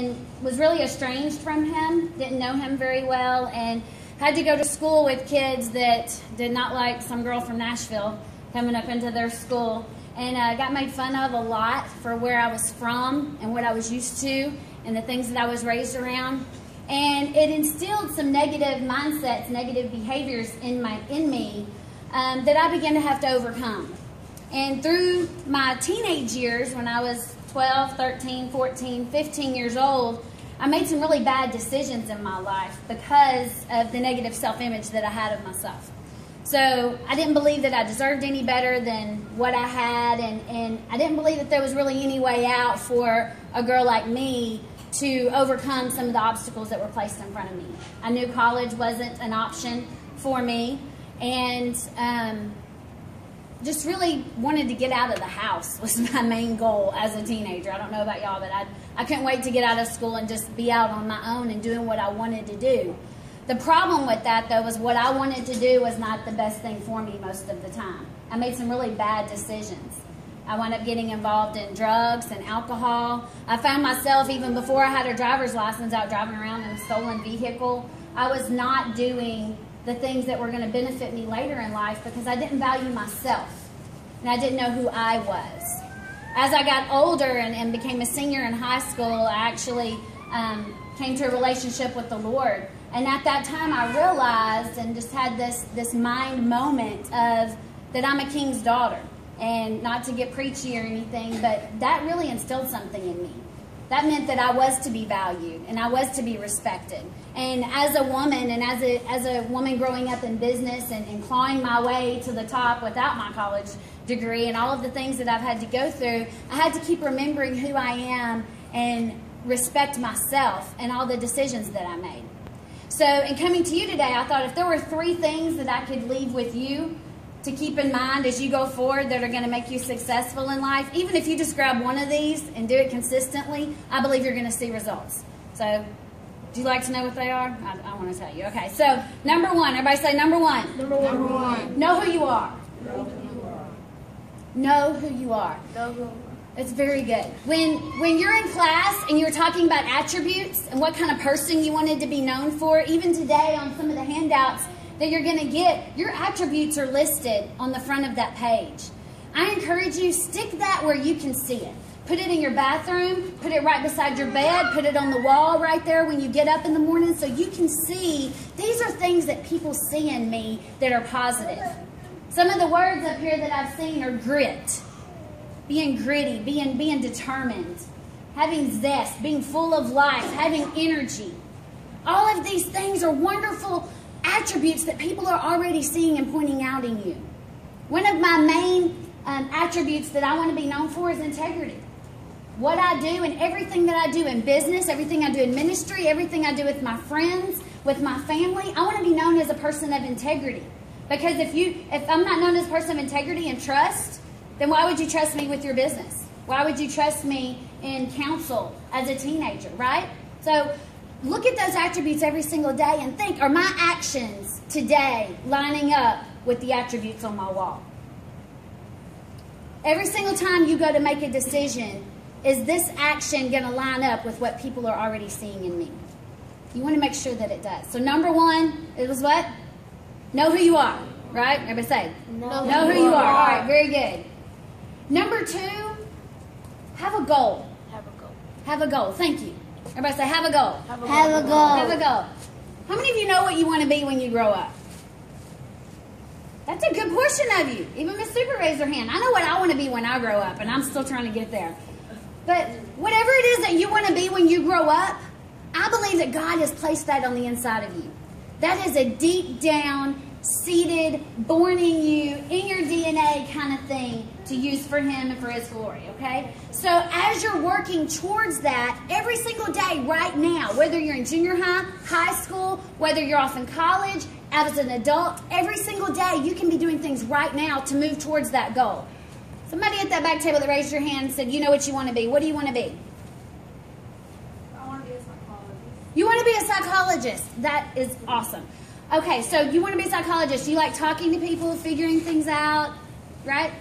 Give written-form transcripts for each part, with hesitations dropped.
and was really estranged from him, didn't know him very well, and had to go to school with kids that did not like some girl from Nashville coming up into their school, and got made fun of a lot for where I was from and what I was used to and the things that I was raised around. And it instilled some negative mindsets, negative behaviors in me that I began to have to overcome. And through my teenage years, when I was 12, 13, 14, 15 years old, I made some really bad decisions in my life because of the negative self-image that I had of myself. So I didn't believe that I deserved any better than what I had, and I didn't believe that there was really any way out for a girl like me to overcome some of the obstacles that were placed in front of me. I knew college wasn't an option for me, and just really wanted to get out of the house was my main goal as a teenager. I don't know about y'all, but I couldn't wait to get out of school and just be out on my own and doing what I wanted to do. The problem with that, though, was what I wanted to do was not the best thing for me most of the time. I made some really bad decisions. I wound up getting involved in drugs and alcohol. I found myself, even before I had a driver's license, out driving around in a stolen vehicle. I was not doing the things that were going to benefit me later in life because I didn't value myself, and I didn't know who I was. As I got older and became a senior in high school, I actually came to a relationship with the Lord. And at that time, I realized and just had this mind moment of that I'm a king's daughter. And not to get preachy or anything, but that really instilled something in me. That meant that I was to be valued and I was to be respected. And as a woman, and as a woman growing up in business and clawing my way to the top without my college degree and all of the things that I've had to go through, I had to keep remembering who I am and respect myself and all the decisions that I made. So in coming to you today, I thought if there were 3 things that I could leave with you to keep in mind as you go forward that are going to make you successful in life, even if you just grab one of these and do it consistently, I believe you're going to see results. So, do you like to know what they are? I want to tell you. Okay, so number 1, everybody say number 1. Number one. Know who you are. Know who you are. Know who you are. Know who you are. It's very good. When you're in class and you're talking about attributes and what kind of person you wanted to be known for, even today on some of the handouts that you're going to get, your attributes are listed on the front of that page. I encourage you, stick that where you can see it. Put it in your bathroom, put it right beside your bed, put it on the wall right there when you get up in the morning so you can see these are things that people see in me that are positive. Some of the words up here that I've seen are grit, being gritty, being determined, having zest, being full of life, having energy. All of these things are wonderful attributes that people are already seeing and pointing out in you. One of my main attributes that I want to be known for is integrity. What I do and everything that I do in business, everything I do in ministry, everything I do with my friends, with my family, I want to be known as a person of integrity. Because if I'm not known as a person of integrity and trust, then why would you trust me with your business? Why would you trust me in counsel as a teenager, right? So look at those attributes every single day and think, are my actions today lining up with the attributes on my wall? Every single time you go to make a decision, is this action going to line up with what people are already seeing in me? You want to make sure that it does. So number 1, it was what? Know who you are, right? Everybody say, know who you are. All right, very good. Number 2, have a goal. Have a goal. Have a goal. Thank you. Everybody say, have a goal. Have a goal. Have a goal. Have a goal. How many of you know what you want to be when you grow up? That's a good portion of you. Even Miss Super raised her hand. I know what I want to be when I grow up, and I'm still trying to get there. But whatever it is that you want to be when you grow up, I believe that God has placed that on the inside of you. That is a deep down, seated, born in you, in your DNA kind of thing to use for Him and for His glory, okay? So as you're working towards that every single day right now, whether you're in junior high, high school, whether you're off in college, as an adult, every single day you can be doing things right now to move towards that goal. Somebody at that back table that raised your hand said, you know what you want to be. What do you want to be? I want to be a psychologist. You want to be a psychologist. That is awesome. Okay, so you want to be a psychologist. You like talking to people, figuring things out, right?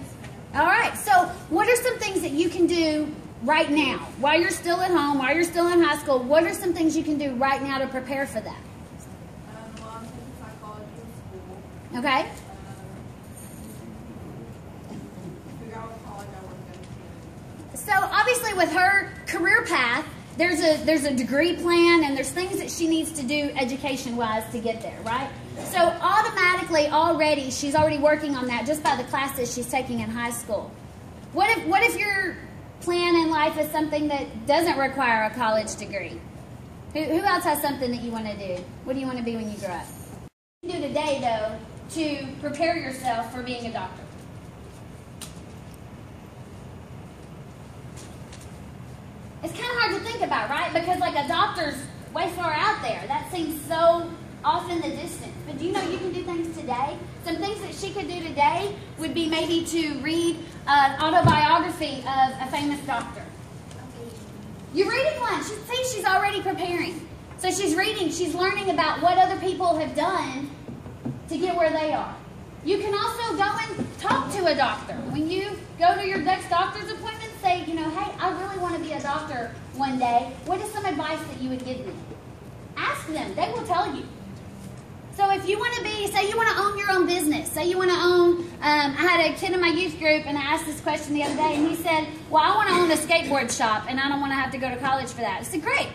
All right, so what are some things that you can do right now? While you're still at home, while you're still in high school, what are some things you can do right now to prepare for that? Well, I'm taking psychology in school. Okay? Figure out what college I want to go to. So obviously with her career path, there's a degree plan and there's things that she needs to do education-wise to get there, right? So automatically already, she's already working on that just by the classes she's taking in high school. What if your plan in life is something that doesn't require a college degree? Who else has something that you want to do? What do you want to be when you grow up? What do you do today, though, to prepare yourself for being a doctor? It's kind of hard to think about, right? Because like a doctor's way far out there. That seems so off in the distance. But do you know you can do things today? Some things that she could do today would be maybe to read an autobiography of a famous doctor. You're reading one. She's already preparing. So she's reading, she's learning about what other people have done to get where they are. You can also go and talk to a doctor. When you go to your next doctor's appointment, say, hey, I really want to be a doctor one day. What is some advice that you would give me? Ask them. They will tell you. So if you want to say you want to own your own business. Say you want to own, I had a kid in my youth group and I asked this question the other day and he said, well, I want to own a skateboard shop and I don't want to have to go to college for that. I said, great.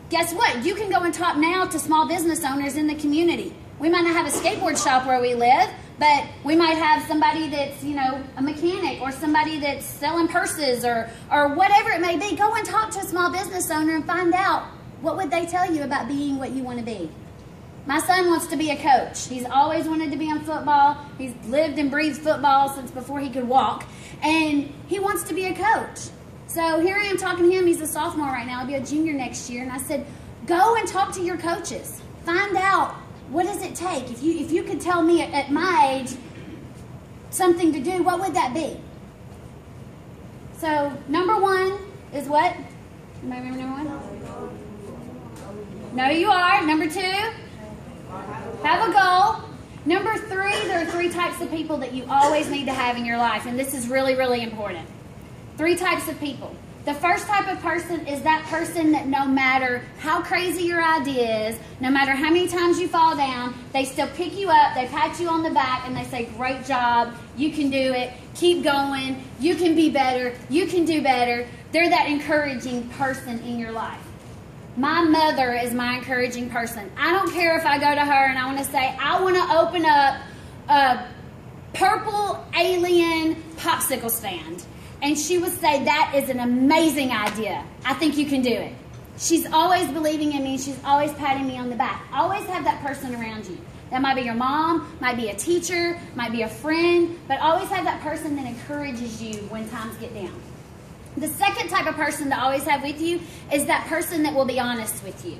Guess what? You can go and talk now to small business owners in the community. We might not have a skateboard shop where we live, but we might have somebody that's, a mechanic or somebody that's selling purses or whatever it may be. Go and talk to a small business owner and find out what would they tell you about being what you want to be. My son wants to be a coach. He's always wanted to be on football. He's lived and breathed football since before he could walk. And he wants to be a coach. So here I am talking to him. He's a sophomore right now. He'll be a junior next year. And I said, go and talk to your coaches. Find out, what does it take? If you could tell me at my age something to do, what would that be? So number one is what? Anybody remember number one? Know who you are. Number two, have a goal. Number three, there are 3 types of people that you always need to have in your life, and this is really, really important. 3 types of people. The first type of person is that person that no matter how crazy your idea is, no matter how many times you fall down, they still pick you up, they pat you on the back, and they say, great job, you can do it, keep going, you can be better, you can do better. They're that encouraging person in your life. My mother is my encouraging person. I don't care if I go to her and I want to say, I want to open up a purple alien popsicle stand. And she would say, that is an amazing idea. I think you can do it. She's always believing in me. She's always patting me on the back. Always have that person around you. That might be your mom, might be a teacher, might be a friend, but always have that person that encourages you when times get down. The second type of person to always have with you is that person that will be honest with you.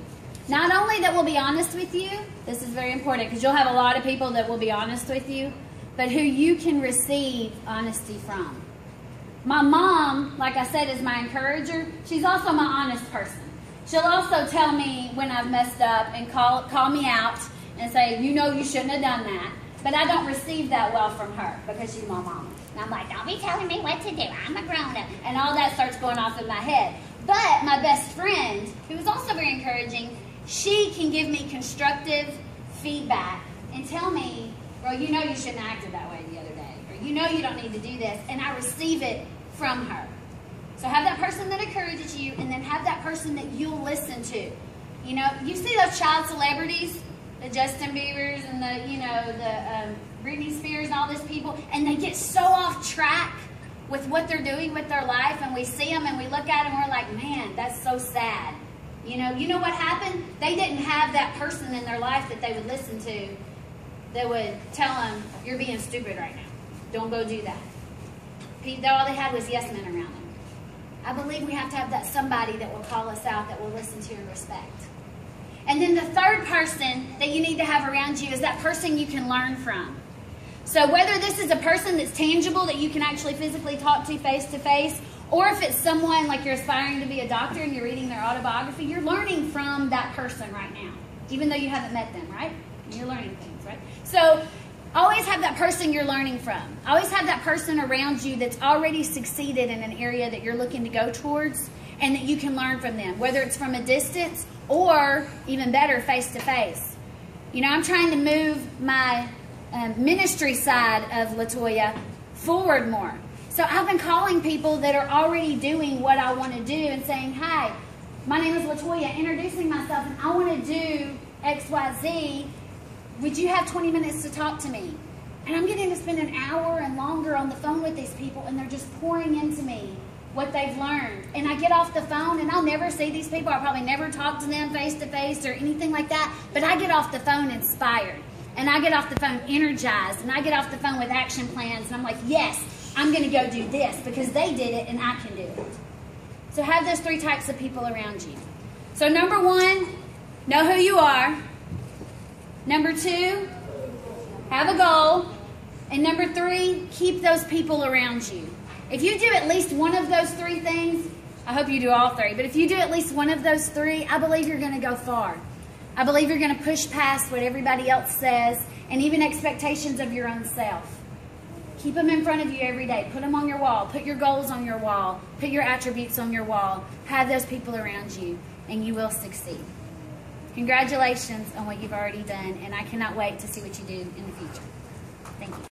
Not only that will be honest with you, this is very important because you'll have a lot of people that will be honest with you, but who you can receive honesty from. My mom, like I said, is my encourager. She's also my honest person. She'll also tell me when I've messed up and call me out and say, you shouldn't have done that. But I don't receive that well from her because she's my mama. And I'm like, don't be telling me what to do. I'm a grown-up. And all that starts going off in my head. But my best friend, who is also very encouraging, she can give me constructive feedback and tell me, well, you shouldn't have acted that way the other day. Or you don't need to do this. And I receive it from her. So have that person that encourages you and then have that person that you'll listen to. You see those child celebrities, the Justin Biebers and the Britney Spears and all these people, and they get so off track with what they're doing with their life, and we see them and we look at them and we're like, man, that's so sad. You know what happened? They didn't have that person in their life that they would listen to that would tell them, you're being stupid right now. Don't go do that. All they had was yes men around them. I believe we have to have that somebody that will call us out, that will listen to and respect. And then the third person that you need to have around you is that person you can learn from. So whether this is a person that's tangible that you can actually physically talk to face, or if it's someone like you're aspiring to be a doctor and you're reading their autobiography, you're learning from that person right now, even though you haven't met them, right? You're learning things, right? So Always have that person you're learning from. Always have that person around you that's already succeeded in an area that you're looking to go towards and that you can learn from them, whether it's from a distance or, even better, face-to-face. You know, I'm trying to move my ministry side of Latoya forward more. So I've been calling people that are already doing what I want to do and saying, "Hi, my name is Latoya," introducing myself, and I want to do XYZ. Would you have 20 minutes to talk to me? And I'm getting to spend an hour and longer on the phone with these people, and they're just pouring into me what they've learned. And I get off the phone, and I'll never see these people. I'll probably never talk to them face-to-face or anything like that. But I get off the phone inspired. And I get off the phone energized. And I get off the phone with action plans. And I'm like, yes, I'm going to go do this because they did it and I can do it. So have those 3 types of people around you. So number 1, know who you are. Number 2, have a goal. And number 3, keep those people around you. If you do at least one of those 3 things, I hope you do all 3, but if you do at least one of those 3, I believe you're going to go far. I believe you're going to push past what everybody else says and even expectations of your own self. Keep them in front of you every day. Put them on your wall. Put your goals on your wall. Put your attributes on your wall. Have those people around you, and you will succeed. Congratulations on what you've already done, and I cannot wait to see what you do in the future. Thank you.